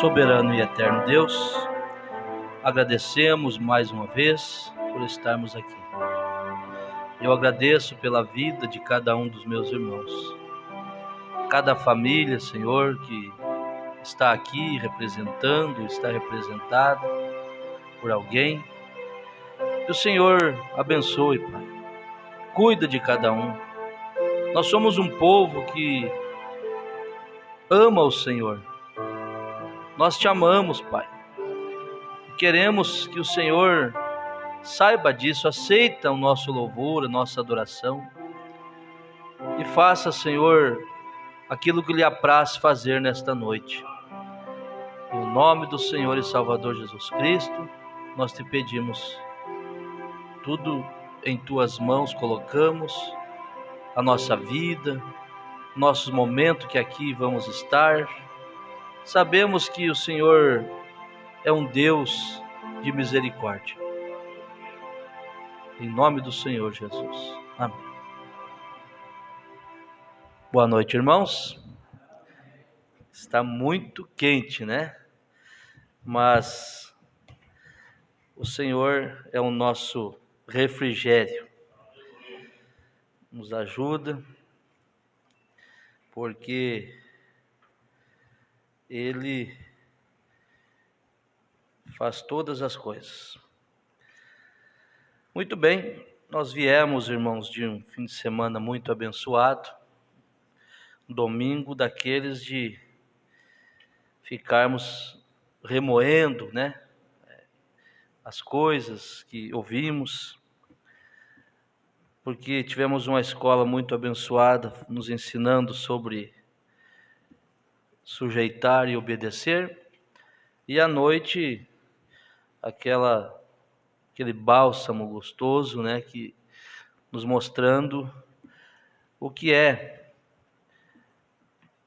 Soberano e eterno Deus, agradecemos mais uma vez por estarmos aqui. Eu agradeço pela vida de cada um dos meus irmãos, cada família, Senhor, que está aqui representando, está representada por alguém. Que o Senhor abençoe, Pai. Cuida de cada um. Nós somos um povo que ama o Senhor. Nós te amamos, Pai. Queremos que o Senhor saiba disso, aceita o nosso louvor, a nossa adoração e faça, Senhor, aquilo que lhe apraz fazer nesta noite. Em nome do Senhor e Salvador Jesus Cristo, nós te pedimos, tudo em tuas mãos colocamos, a nossa vida, nossos momentos que aqui vamos estar. Sabemos que o Senhor é um Deus de misericórdia. Em nome do Senhor Jesus. Amém. Boa noite, irmãos. Está muito quente, né? Mas o Senhor é o nosso refrigério. Nos ajuda, porque Ele faz todas as coisas. Muito bem, nós viemos, irmãos, de um fim de semana muito abençoado, domingo daqueles de ficarmos remoendo, né, as coisas que ouvimos, porque tivemos uma escola muito abençoada, nos ensinando sobre sujeitar e obedecer, e à noite, aquele bálsamo gostoso, né, que nos mostrando o que é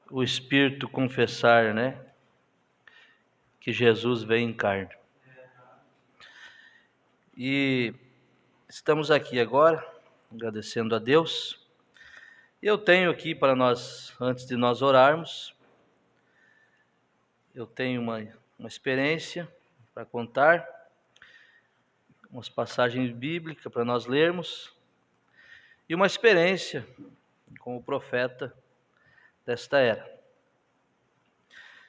o Espírito confessar, né, que Jesus veio em carne. E estamos aqui agora, agradecendo a Deus. Eu tenho aqui para nós, antes de nós orarmos, eu tenho uma experiência para contar, umas passagens bíblicas para nós lermos, e uma experiência com o profeta desta era.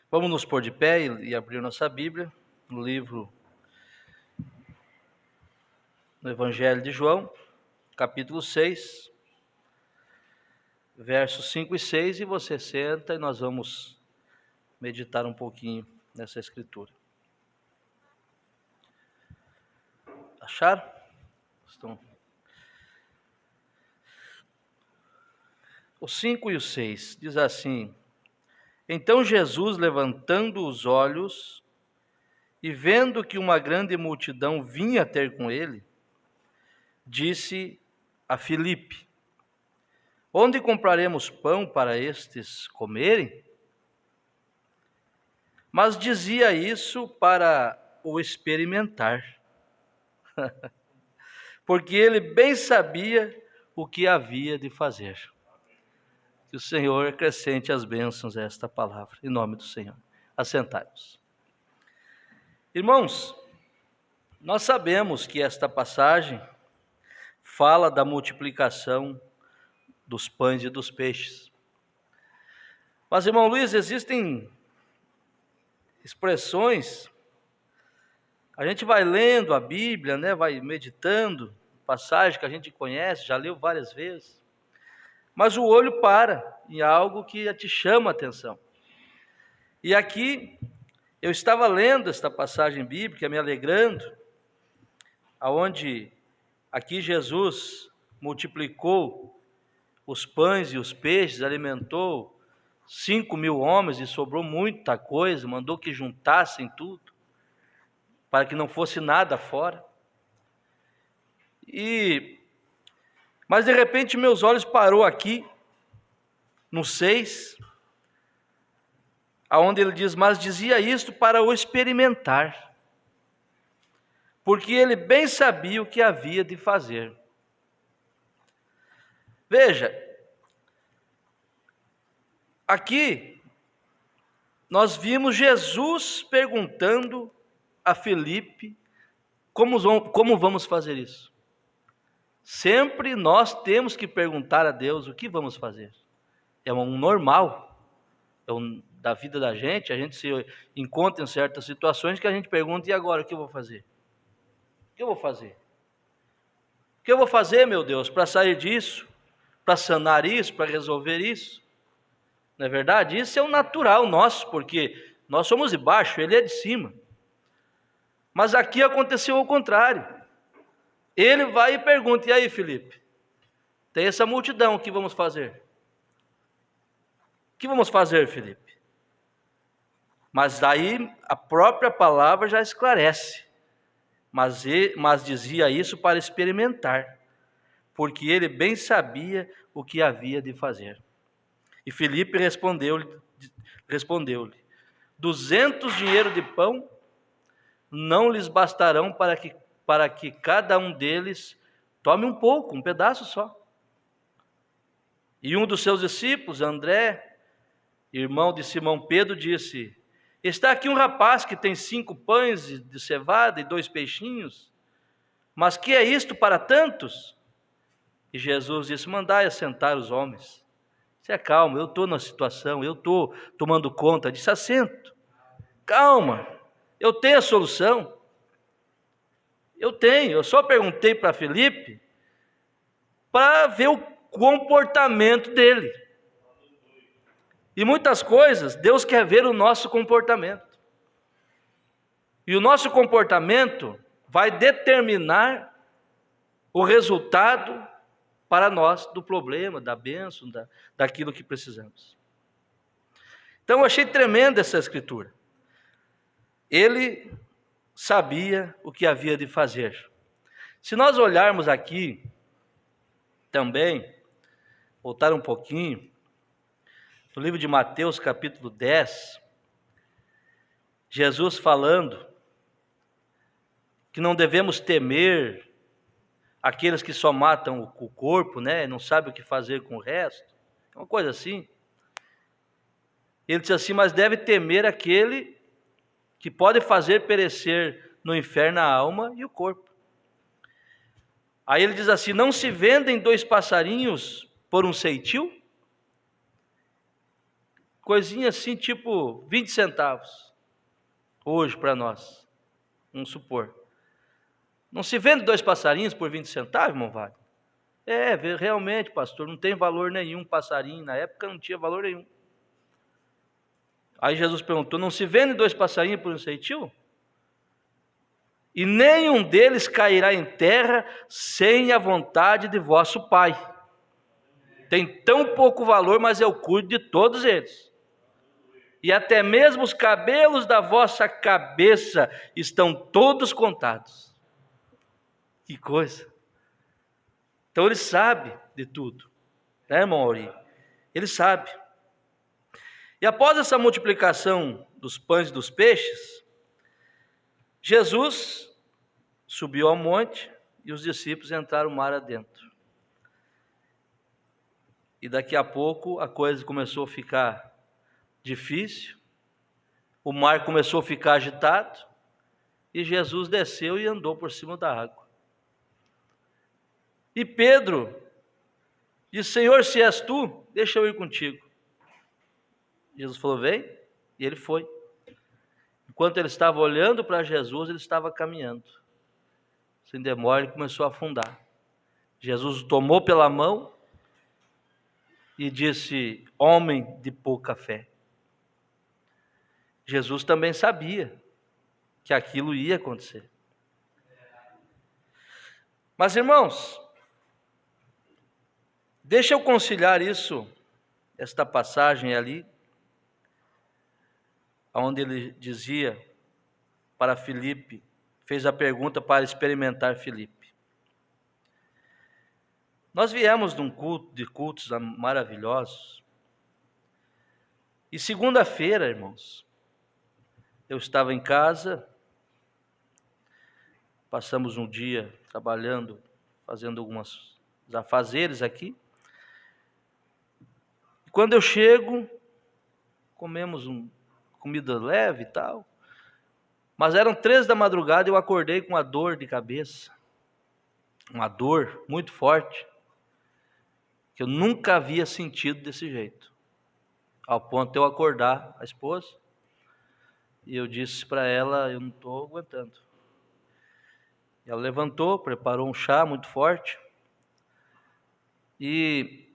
Vamos nos pôr de pé e abrir nossa Bíblia, no livro do Evangelho de João, capítulo 6, versos 5 e 6, e você senta e nós vamos meditar um pouquinho nessa escritura. Acharam? Estão. O 5 e o 6 diz assim: Então Jesus, levantando os olhos e vendo que uma grande multidão vinha ter com ele, disse a Filipe: Onde compraremos pão para estes comerem? Mas dizia isso para o experimentar, porque ele bem sabia o que havia de fazer. Que o Senhor acrescente as bênçãos a esta palavra, em nome do Senhor. Assentai-vos. Irmãos, nós sabemos que esta passagem fala da multiplicação dos pães e dos peixes. Mas, irmão Luiz, existem expressões, a gente vai lendo a Bíblia, né, vai meditando, passagem que a gente conhece, já leu várias vezes, mas o olho para em algo que te chama a atenção. E aqui, eu estava lendo esta passagem bíblica, me alegrando, aonde aqui Jesus multiplicou os pães e os peixes, alimentou 5.000 homens e sobrou muita coisa, mandou que juntassem tudo, para que não fosse nada fora. Mas de repente meus olhos parou aqui, no 6, aonde ele diz: Mas dizia isto para o experimentar, porque ele bem sabia o que havia de fazer. Veja, aqui nós vimos Jesus perguntando a Filipe como vamos fazer isso. Sempre nós temos que perguntar a Deus o que vamos fazer. É um normal da vida da gente, a gente se encontra em certas situações que a gente pergunta, e agora, o que eu vou fazer? O que eu vou fazer? O que eu vou fazer, meu Deus, para sair disso? Para sanar isso? Para resolver isso? Não é verdade? Isso é o natural nosso, porque nós somos de baixo, ele é de cima. Mas aqui aconteceu o contrário. Ele vai e pergunta, e aí, Filipe? Tem essa multidão, o que vamos fazer? O que vamos fazer, Filipe? Mas daí a própria palavra já esclarece. Mas dizia isso para experimentar, porque ele bem sabia o que havia de fazer. E Filipe respondeu-lhe, 200 dinheiros de pão não lhes bastarão para que cada um deles tome um pouco, um pedaço só. E um dos seus discípulos, André, irmão de Simão Pedro, disse: está aqui um rapaz que tem 5 pães de cevada e 2 peixinhos, mas que é isto para tantos? E Jesus disse: mandai assentar os homens. Se acalma, eu estou na situação, eu estou tomando conta. Disse: assento, calma, eu tenho a solução. Eu só perguntei para Filipe para ver o comportamento dele. E muitas coisas, Deus quer ver o nosso comportamento. E o nosso comportamento vai determinar o resultado para nós do problema, da bênção, daquilo que precisamos. Então eu achei tremenda essa escritura. Ele sabia o que havia de fazer. Se nós olharmos aqui também, voltar um pouquinho, no livro de Mateus, capítulo 10, Jesus falando que não devemos temer aqueles que só matam o corpo, né? Não sabem o que fazer com o resto, uma coisa assim. Ele diz assim: mas deve temer aquele que pode fazer perecer no inferno a alma e o corpo. Aí ele diz assim: não se vendem 2 passarinhos por um ceitil? Coisinha assim, tipo 20 centavos, hoje para nós, vamos supor. Não se vende 2 passarinhos por 20 centavos, irmão Wagner? Realmente, pastor, não tem valor nenhum passarinho, na época não tinha valor nenhum. Aí Jesus perguntou: não se vende 2 passarinhos por um ceitil? E nenhum deles cairá em terra sem a vontade de vosso Pai. Tem tão pouco valor, mas eu cuido de todos eles. E até mesmo os cabelos da vossa cabeça estão todos contados. Que coisa! Então ele sabe de tudo, né, irmão Auri? Ele sabe. E após essa multiplicação dos pães e dos peixes, Jesus subiu ao monte e os discípulos entraram mar adentro. E daqui a pouco a coisa começou a ficar difícil, o mar começou a ficar agitado, e Jesus desceu e andou por cima da água. E Pedro disse: Senhor, se és tu, deixa eu ir contigo. Jesus falou: vem, e ele foi. Enquanto ele estava olhando para Jesus, ele estava caminhando. Sem demora, ele começou a afundar. Jesus o tomou pela mão e disse: homem de pouca fé. Jesus também sabia que aquilo ia acontecer. Mas, irmãos, deixa eu conciliar isso, esta passagem ali, onde ele dizia para Filipe, fez a pergunta para experimentar Filipe. Nós viemos de um culto, de cultos maravilhosos, e segunda-feira, irmãos, eu estava em casa, passamos um dia trabalhando, fazendo alguns afazeres aqui. E quando eu chego, comida leve e tal. Mas eram 3 da madrugada e eu acordei com uma dor de cabeça. Uma dor muito forte, que eu nunca havia sentido desse jeito. Ao ponto de eu acordar a esposa, e eu disse para ela, eu não estou aguentando. Ela levantou, preparou um chá muito forte, e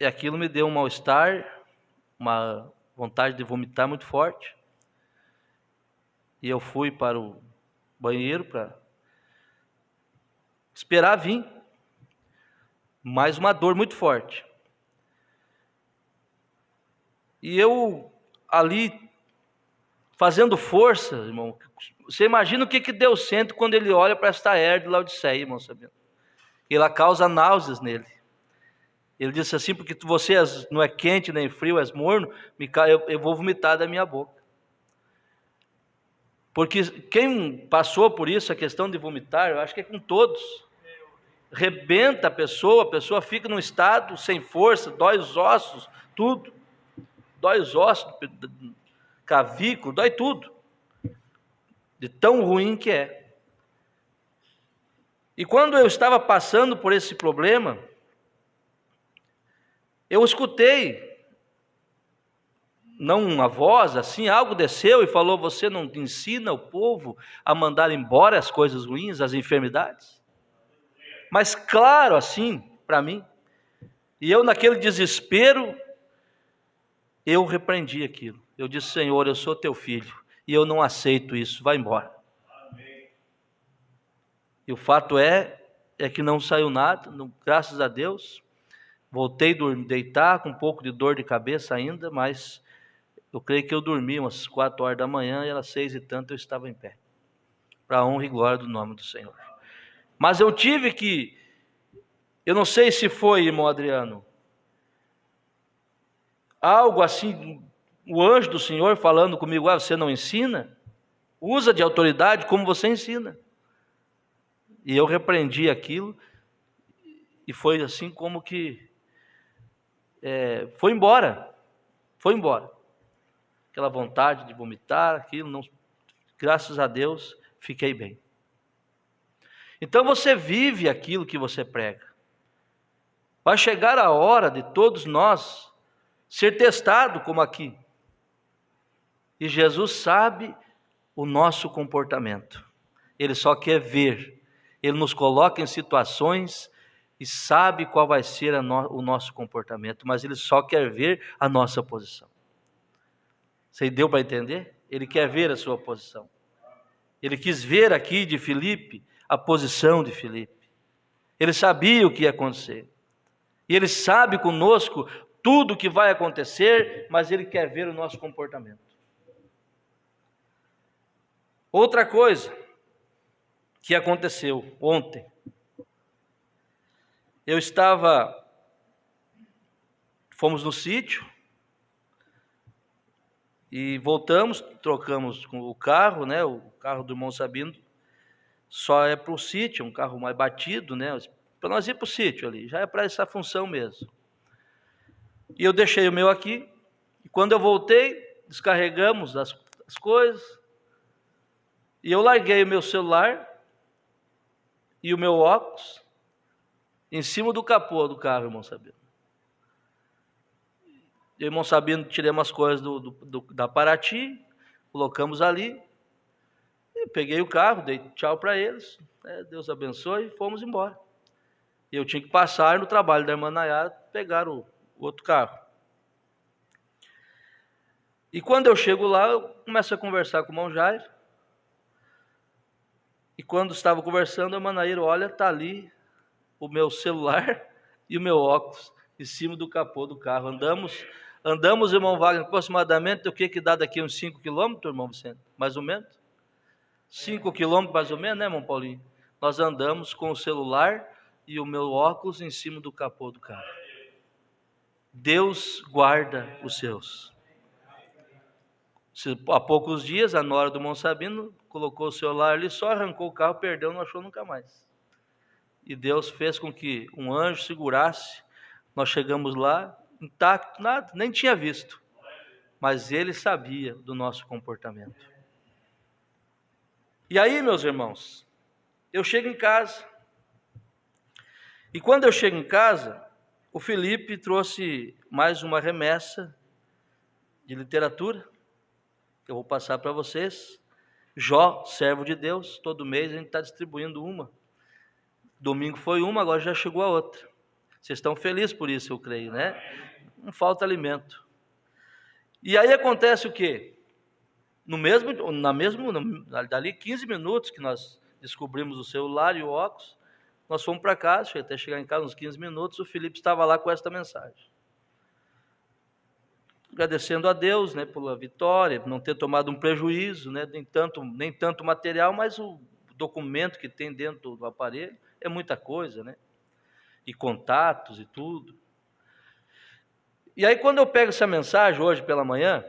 aquilo me deu um mal-estar, uma vontade de vomitar muito forte. E eu fui para o banheiro para esperar vir. Mais uma dor muito forte. E eu ali, fazendo força, irmão, você imagina o que Deus sente quando Ele olha para esta era de Laodiceia, irmão, sabendo? Ela causa náuseas nele. Ele disse assim, porque você não é quente nem frio, és morno, eu vou vomitar da minha boca. Porque quem passou por isso, a questão de vomitar, eu acho que é com todos. Rebenta a pessoa fica num estado sem força, dói os ossos, tudo. Dói os ossos, clavículo, dói tudo. De tão ruim que é. E quando eu estava passando por esse problema, eu escutei, não uma voz assim, algo desceu e falou: você não ensina o povo a mandar embora as coisas ruins, as enfermidades? Mas claro assim, para mim. E eu naquele desespero, eu repreendi aquilo. Eu disse: Senhor, eu sou teu filho, e eu não aceito isso, vai embora. E o fato é que não saiu nada, graças a Deus. Voltei a deitar com um pouco de dor de cabeça ainda, mas eu creio que eu dormi umas 4 horas da manhã e às 6 e tanto eu estava em pé. Para a honra e glória do nome do Senhor. Mas eu tive que, eu não sei se foi, irmão Adriano, algo assim, o anjo do Senhor falando comigo: você não ensina? Usa de autoridade como você ensina. E eu repreendi aquilo, e foi assim como que foi embora. Aquela vontade de vomitar, aquilo, não, graças a Deus, fiquei bem. Então você vive aquilo que você prega. Vai chegar a hora de todos nós ser testado como aqui. E Jesus sabe o nosso comportamento. Ele só quer ver. Ele nos coloca em situações e sabe qual vai ser o nosso comportamento, mas Ele só quer ver a nossa posição. Você deu para entender? Ele quer ver a sua posição. Ele quis ver aqui de Filipe a posição de Filipe. Ele sabia o que ia acontecer. E Ele sabe conosco tudo o que vai acontecer, mas Ele quer ver o nosso comportamento. Outra coisa que aconteceu ontem. Fomos no sítio e voltamos, trocamos o carro, né? O carro do irmão Sabino só é para o sítio, um carro mais batido, né? Para nós ir para o sítio ali, já é para essa função mesmo. E eu deixei o meu aqui, e quando eu voltei, descarregamos as coisas, e eu larguei o meu celular e o meu óculos em cima do capô do carro, irmão Sabino. Eu e o irmão Sabino tiramos as coisas da Paraty, colocamos ali, e peguei o carro, dei tchau para eles, Deus abençoe, e fomos embora. E eu tinha que passar no trabalho da irmã Nayara, pegar o outro carro. E quando eu chego lá, eu começo a conversar com o irmão Jairo. E quando estava conversando, a irmã Nayara olha, está ali o meu celular e o meu óculos em cima do capô do carro. Andamos, irmão Wagner, aproximadamente, o que dá daqui uns 5 quilômetros, irmão Vicente? Mais ou menos? 5 quilômetros mais ou menos, né, irmão Paulinho? Nós andamos com o celular e o meu óculos em cima do capô do carro. Deus guarda os seus. Há poucos dias, a nora do irmão Sabino colocou o celular ali, só arrancou o carro, perdeu, não achou nunca mais. E Deus fez com que um anjo segurasse. Nós chegamos lá, intacto, nada, nem tinha visto. mas Ele sabia do nosso comportamento. E aí, meus irmãos, eu chego em casa, e quando eu chego em casa, o Felipe trouxe mais uma remessa de literatura, que eu vou passar para vocês. Jó, servo de Deus, todo mês a gente está distribuindo uma. Domingo foi uma, agora já chegou a outra. Vocês estão felizes por isso, eu creio, né? Não falta alimento. E aí acontece o quê? Dali 15 minutos que nós descobrimos o celular e o óculos, nós fomos para casa, até chegar em casa uns 15 minutos, o Felipe estava lá com esta mensagem. Agradecendo a Deus, né, pela vitória, não ter tomado um prejuízo, né, nem tanto material, mas o documento que tem dentro do aparelho é muita coisa, né? E contatos e tudo. E aí quando eu pego essa mensagem hoje pela manhã,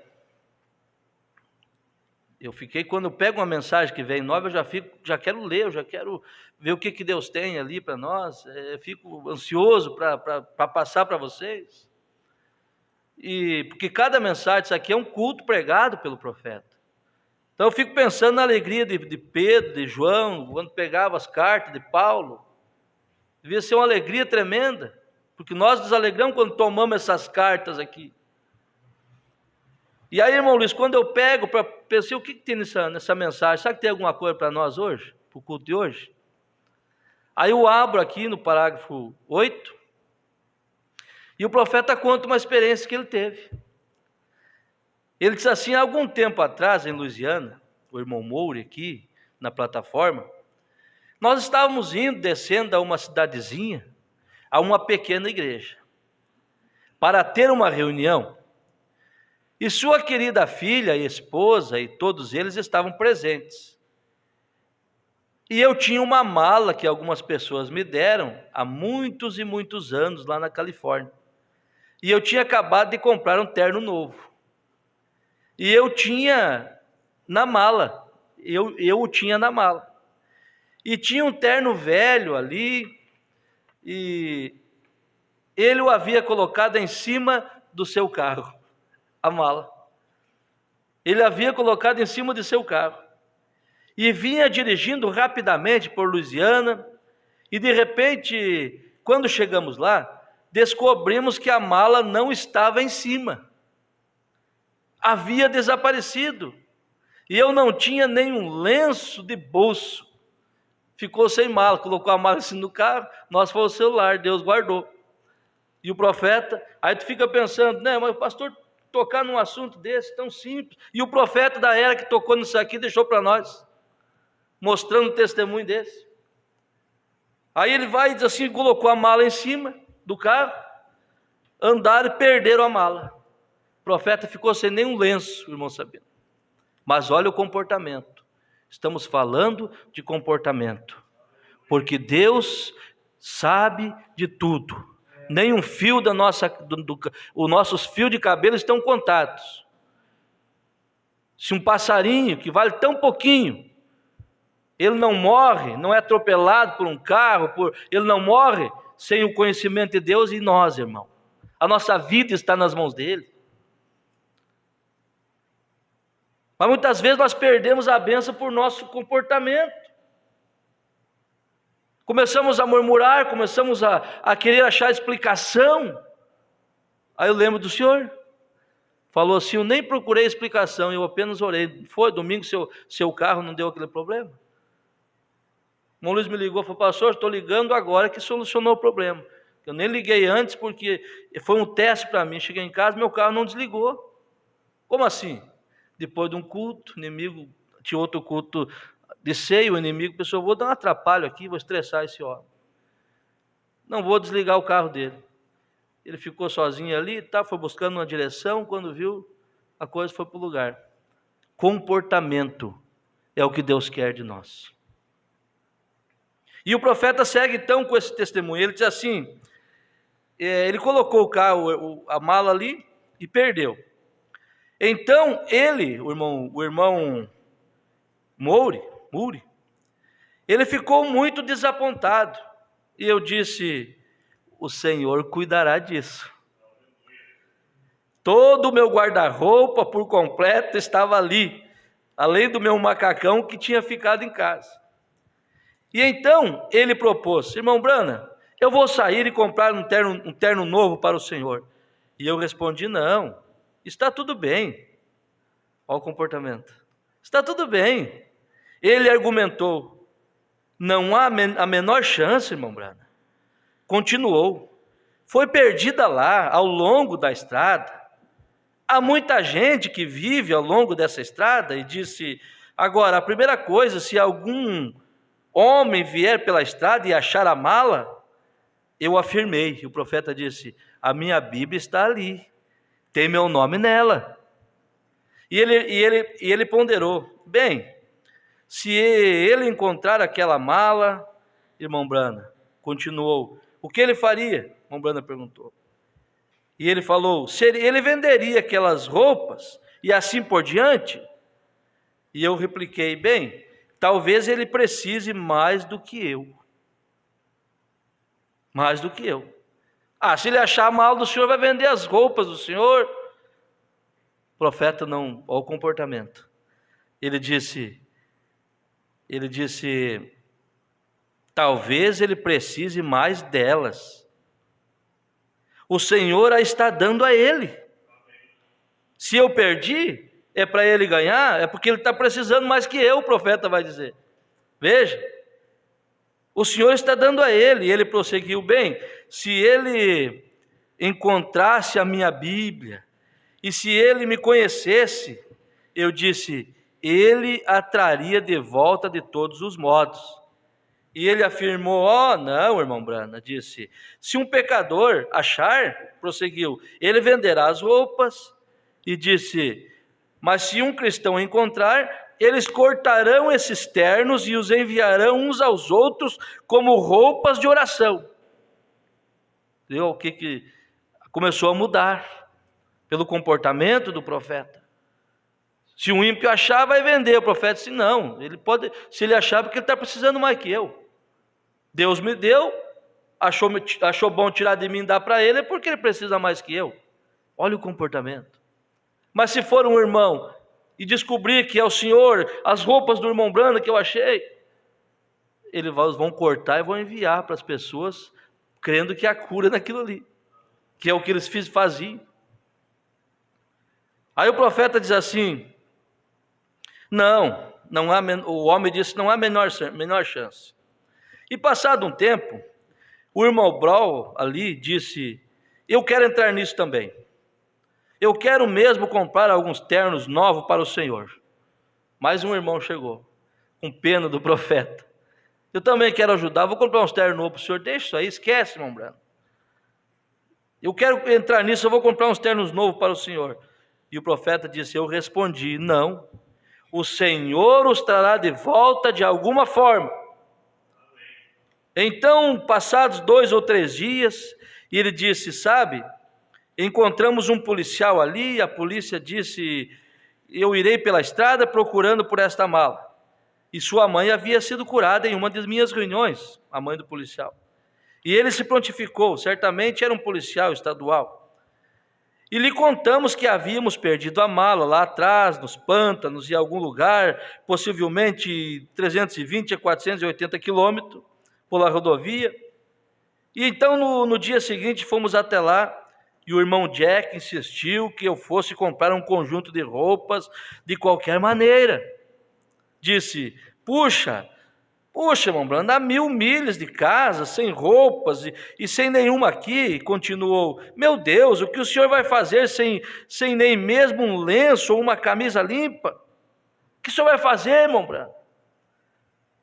quando eu pego uma mensagem que vem nova, eu já quero ler, eu já quero ver o que Deus tem ali para nós, eu fico ansioso para passar para vocês. E porque cada mensagem, isso aqui é um culto pregado pelo profeta. Então eu fico pensando na alegria de Pedro, de João, quando pegava as cartas de Paulo. Devia ser uma alegria tremenda, porque nós nos alegramos quando tomamos essas cartas aqui. E aí, irmão Luiz, quando eu pego, pensei, o que tem nessa mensagem? Sabe que tem alguma coisa para nós hoje? Para o culto de hoje? Aí eu abro aqui no parágrafo 8, e o profeta conta uma experiência que ele teve. Ele disse assim, há algum tempo atrás, em Louisiana, o irmão Moure aqui, na plataforma, nós estávamos descendo a uma cidadezinha, a uma pequena igreja, para ter uma reunião. E sua querida filha e esposa, e todos eles estavam presentes. E eu tinha uma mala que algumas pessoas me deram há muitos e muitos anos lá na Califórnia. E eu tinha acabado de comprar um terno novo. E eu tinha na mala, eu o tinha na mala. E tinha um terno velho ali, e ele o havia colocado em cima do seu carro, a mala. Ele havia colocado em cima de seu carro. E vinha dirigindo rapidamente por Louisiana, e de repente, quando chegamos lá, descobrimos que a mala não estava em cima. Havia desaparecido. E eu não tinha nenhum lenço de bolso. Ficou sem mala, colocou a mala assim no carro, nós foi o celular, Deus guardou. E o profeta, aí tu fica pensando, né, mas o pastor tocar num assunto desse, tão simples, e o profeta da era que tocou nisso aqui, deixou para nós, mostrando um testemunho desse. Aí ele vai e diz assim, colocou a mala em cima do carro, andaram e perderam a mala. O profeta ficou sem nenhum lenço, irmão Sabino. Mas olha o comportamento. Estamos falando de comportamento. Porque Deus sabe de tudo. Nem um fio os nossos fios de cabelo estão contados. Se um passarinho que vale tão pouquinho, ele não morre, não é atropelado por um carro, ele não morre sem o conhecimento de Deus. E nós, irmão, a nossa vida está nas mãos dele. Mas muitas vezes nós perdemos a bênção por nosso comportamento. Começamos a murmurar, começamos a querer achar explicação. Aí eu lembro do Senhor. Falou assim, eu nem procurei explicação, eu apenas orei. Foi domingo, seu carro não deu aquele problema? O irmão Luiz me ligou e falou, pastor, estou ligando agora que solucionou o problema. Eu nem liguei antes porque foi um teste para mim. Cheguei em casa, meu carro não desligou. Como assim? Depois de um culto, o inimigo, tinha outro culto de ceia, o inimigo pensou, vou dar um atrapalho aqui, vou estressar esse homem. Não vou desligar o carro dele. Ele ficou sozinho ali, foi buscando uma direção, quando viu, a coisa foi para o lugar. Comportamento é o que Deus quer de nós. E o profeta segue então com esse testemunho, ele diz assim, ele colocou o carro, a mala ali e perdeu. Então ele, o irmão Moure, ele ficou muito desapontado. E eu disse, o Senhor cuidará disso. Todo o meu guarda-roupa por completo estava ali, além do meu macacão que tinha ficado em casa. E então ele propôs: irmão Brana, eu vou sair e comprar um terno novo para o senhor. E eu respondi: não, está tudo bem. Olha o comportamento. Está tudo bem. Ele argumentou: não há a menor chance, irmão Brana. Continuou: foi perdida lá, ao longo da estrada. Há muita gente que vive ao longo dessa estrada. E disse: agora, a primeira coisa, se algum homem vier pela estrada e achar a mala, eu afirmei. E o profeta disse: a minha Bíblia está ali, tem meu nome nela. E ele ponderou: bem, se ele encontrar aquela mala, irmão Brana, continuou, o que ele faria? Irmão Brana perguntou. E ele falou: ele venderia aquelas roupas e assim por diante? E eu repliquei: bem, talvez ele precise mais do que eu. Mais do que eu. Se ele achar mal do senhor, vai vender as roupas do senhor. O profeta não, olha o comportamento. Ele disse, talvez ele precise mais delas. O Senhor a está dando a ele. Se eu perdi, é para ele ganhar, é porque ele está precisando mais que eu, o profeta vai dizer. Veja, o Senhor está dando a ele. E ele prosseguiu: bem, se ele encontrasse a minha Bíblia, e se ele me conhecesse, eu disse, ele a traria de volta de todos os modos. E ele afirmou: não, irmão Brana, disse, se um pecador achar, prosseguiu, ele venderá as roupas. E disse, mas se um cristão encontrar, eles cortarão esses ternos e os enviarão uns aos outros como roupas de oração. O que começou a mudar pelo comportamento do profeta. Se um ímpio achar, vai vender. O profeta disse: não, ele pode, se ele achar, porque ele está precisando mais que eu. Deus me deu, achou bom tirar de mim e dar para ele, é porque ele precisa mais que eu. Olha o comportamento. Mas se for um irmão e descobrir que é o senhor, as roupas do irmão Brana que eu achei, eles vão cortar e vão enviar para as pessoas, crendo que há cura naquilo ali, que é o que eles faziam. Aí o profeta diz assim: não há, o homem disse, não há menor chance. E passado um tempo, o irmão Brawl ali disse: eu quero entrar nisso também. Eu quero mesmo comprar alguns ternos novos para o Senhor. Mais um irmão chegou, com pena do profeta. Eu também quero ajudar, vou comprar uns ternos novos para o Senhor. Deixa isso aí, esquece, irmão Brano. Eu quero entrar nisso, eu vou comprar uns ternos novos para o Senhor. E o profeta disse: eu respondi: não, o Senhor os trará de volta de alguma forma. Então, passados 2 ou 3 dias, ele disse: sabe, encontramos um policial ali, a polícia disse: eu irei pela estrada procurando por esta mala. E sua mãe havia sido curada em uma das minhas reuniões, a mãe do policial. E ele se prontificou, certamente era um policial estadual. E lhe contamos que havíamos perdido a mala lá atrás, nos pântanos, em algum lugar, possivelmente 320 a 480 quilômetros, pela rodovia. E então no dia seguinte fomos até lá, e o irmão Jack insistiu que eu fosse comprar um conjunto de roupas de qualquer maneira. Disse: puxa, irmão Brando, há 1000 milhas de casa, sem roupas e sem nenhuma aqui. E continuou: meu Deus, o que o senhor vai fazer sem nem mesmo um lenço ou uma camisa limpa? O que o senhor vai fazer, irmão Brando?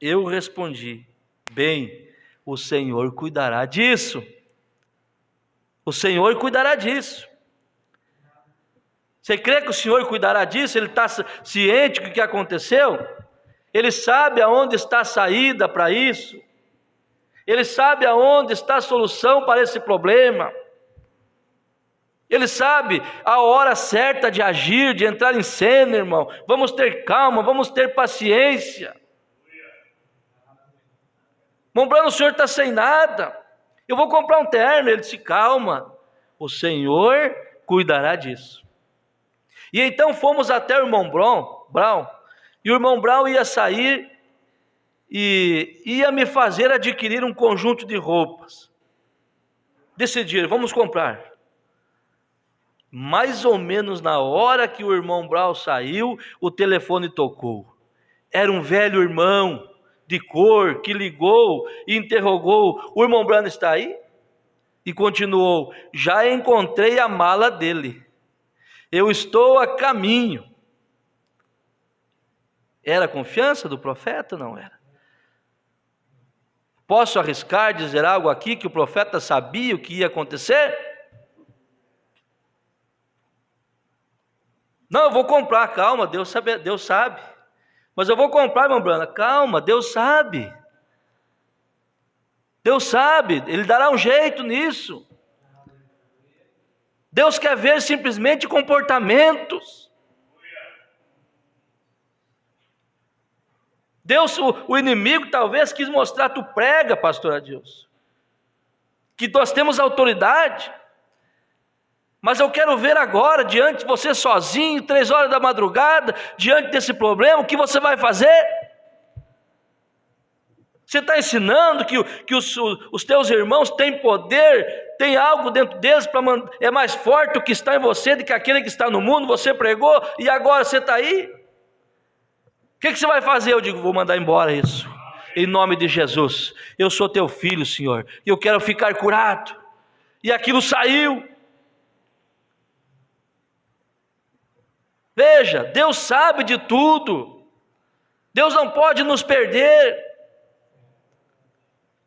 Eu respondi: bem, o Senhor cuidará disso. O Senhor cuidará disso. Você crê que o Senhor cuidará disso? Ele está ciente do que aconteceu? Ele sabe aonde está a saída para isso. Ele sabe aonde está a solução para esse problema. Ele sabe a hora certa de agir, de entrar em cena, irmão. Vamos ter calma, vamos ter paciência. Irmão Brano, o senhor está sem nada. Eu vou comprar um terno. Ele disse: calma, o Senhor cuidará disso. E então fomos até o irmão Brown, e o irmão Brown ia sair e ia me fazer adquirir um conjunto de roupas. Decidir, vamos comprar. Mais ou menos na hora que o irmão Brown saiu, o telefone tocou. Era um velho irmão de cor que ligou e interrogou: o irmão Brown está aí? E continuou: já encontrei a mala dele, eu estou a caminho. Era a confiança do profeta? Não era. Posso arriscar dizer algo aqui que o profeta sabia o que ia acontecer? Não, eu vou comprar, calma, Deus sabe. Mas eu vou comprar, irmão Brana, calma, Deus sabe. Deus sabe, Ele dará um jeito nisso. Deus quer ver simplesmente comportamentos. Deus, o inimigo talvez quis mostrar: tu prega, pastor Adilson, que nós temos autoridade. Mas eu quero ver agora, diante de você sozinho, 3 horas da madrugada, diante desse problema, o que você vai fazer? Você está ensinando que os teus irmãos têm poder, tem algo dentro deles, é mais forte o que está em você do que aquele que está no mundo. Você pregou e agora você está aí. O que você vai fazer? Eu digo: vou mandar embora isso, em nome de Jesus. Eu sou teu filho, Senhor, e eu quero ficar curado. E aquilo saiu. Veja, Deus sabe de tudo. Deus não pode nos perder.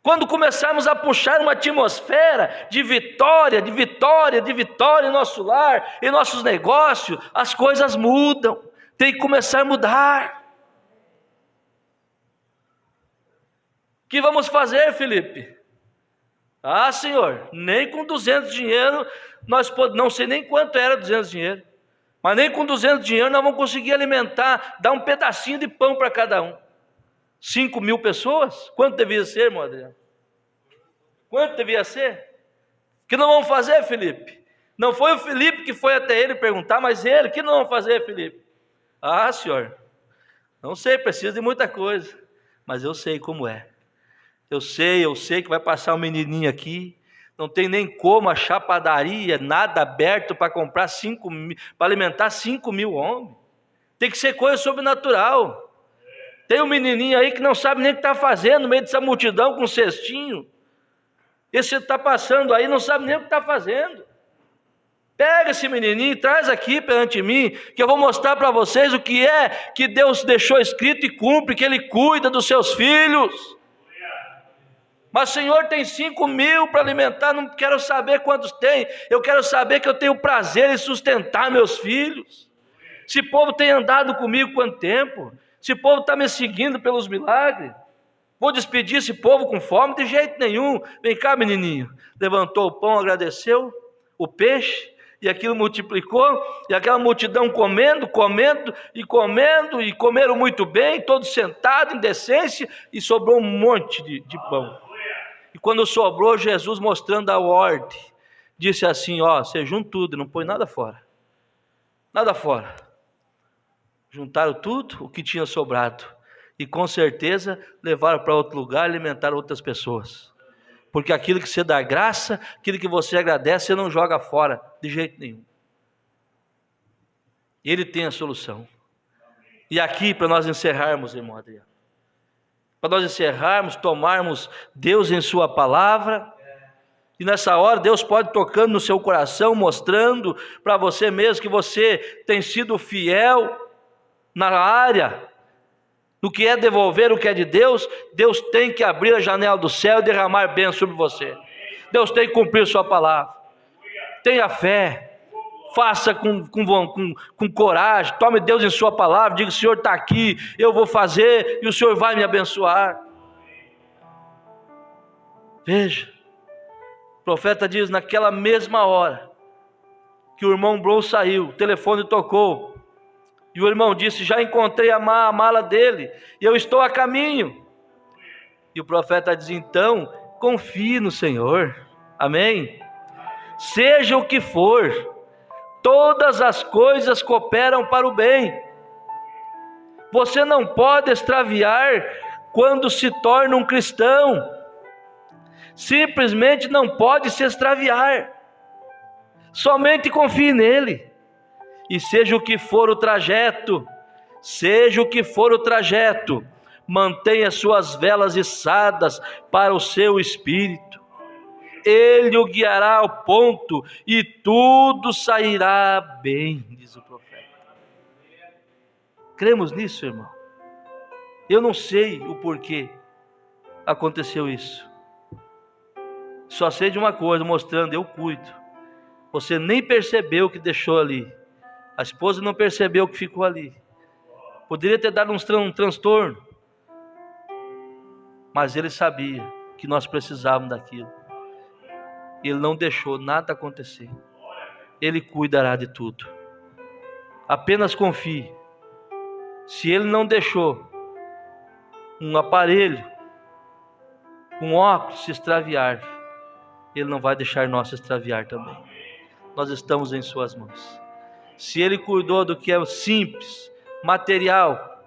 Quando começarmos a puxar uma atmosfera de vitória, de vitória, de vitória em nosso lar, em nossos negócios, as coisas mudam. Tem que começar a mudar. O que vamos fazer, Felipe? Ah, Senhor, nem com 200 dinheiro, não sei nem quanto era 200 dinheiro, mas nem com 200 dinheiro nós vamos conseguir alimentar, dar um pedacinho de pão para cada um. 5.000 pessoas? Quanto devia ser, irmão Adriano? Quanto devia ser? O que nós vamos fazer, Felipe? Não foi o Felipe que foi até ele perguntar, mas ele: o que nós vamos fazer, Felipe? Ah, senhor, não sei, precisa de muita coisa, mas eu sei como é. Eu sei que vai passar um menininho aqui, não tem nem como achar padaria, nada aberto para comprar 5.000, para alimentar 5.000 homens. Tem que ser coisa sobrenatural. Tem um menininho aí que não sabe nem o que está fazendo no meio dessa multidão com um cestinho. Esse está passando aí, não sabe nem o que está fazendo. Pega esse menininho e traz aqui perante mim, que eu vou mostrar para vocês o que é que Deus deixou escrito e cumpre, que Ele cuida dos seus filhos. Mas, Senhor, tem 5.000 para alimentar, não quero saber quantos tem, eu quero saber que eu tenho prazer em sustentar meus filhos. Esse povo tem andado comigo quanto tempo? Esse povo está me seguindo pelos milagres. Vou despedir esse povo com fome? De jeito nenhum. Vem cá, menininho. Levantou o pão, agradeceu o peixe, e aquilo multiplicou, e aquela multidão comendo, e comeram muito bem, todos sentados em decência, e sobrou um monte de pão. E quando sobrou, Jesus, mostrando a ordem, disse assim: ó, você junta tudo, não põe nada fora. Nada fora. Juntaram tudo o que tinha sobrado, e com certeza levaram para outro lugar e alimentaram outras pessoas. Porque aquilo que você dá graça, aquilo que você agradece, você não joga fora de jeito nenhum. Ele tem a solução. E aqui, para nós encerrarmos, irmão Adriano, para nós encerrarmos, tomarmos Deus em sua palavra, e nessa hora Deus pode tocando no seu coração, mostrando para você mesmo que você tem sido fiel na área, no que é devolver o que é de Deus. Deus tem que abrir a janela do céu e derramar bênção sobre você. Deus tem que cumprir sua palavra. Tenha fé. Faça com coragem. Tome Deus em sua palavra. Diga: o Senhor está aqui, eu vou fazer e o Senhor vai me abençoar. Veja, o profeta diz: naquela mesma hora que o irmão Brown saiu, o telefone tocou, e o irmão disse: já encontrei a mala dele, e eu estou a caminho. E o profeta diz: então, confie no Senhor. Amém? Seja o que for, todas as coisas cooperam para o bem. Você não pode extraviar quando se torna um cristão. Simplesmente não pode se extraviar. Somente confie nele. E seja o que for o trajeto, mantenha suas velas içadas para o seu espírito. Ele o guiará ao ponto e tudo sairá bem, diz o profeta. Cremos nisso, irmão? Eu não sei o porquê aconteceu isso. Só sei de uma coisa, mostrando, eu cuido. Você nem percebeu que deixou ali. A esposa não percebeu que ficou ali. Poderia ter dado um transtorno. Mas ele sabia que nós precisávamos daquilo. Ele não deixou nada acontecer. Ele cuidará de tudo. Apenas confie. Se ele não deixou um aparelho, um óculos se extraviar, ele não vai deixar nós se extraviar também. Nós estamos em suas mãos. Se ele cuidou do que é simples, material,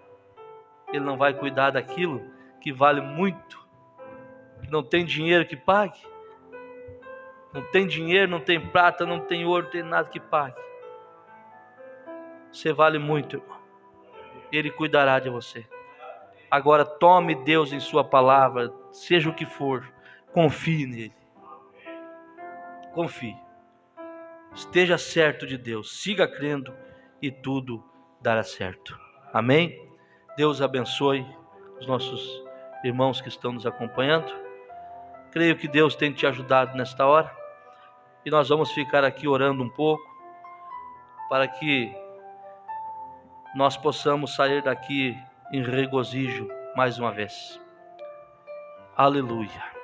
ele não vai cuidar daquilo que vale muito, que não tem dinheiro que pague. Não tem dinheiro, não tem prata, não tem ouro, não tem nada que pague. Você vale muito, irmão. Ele cuidará de você. Agora tome Deus em sua palavra, seja o que for, confie nele. Confie. Esteja certo de Deus, siga crendo e tudo dará certo. Amém? Deus abençoe os nossos irmãos que estão nos acompanhando. Creio que Deus tem te ajudado nesta hora. E nós vamos ficar aqui orando um pouco, para que nós possamos sair daqui em regozijo mais uma vez. Aleluia.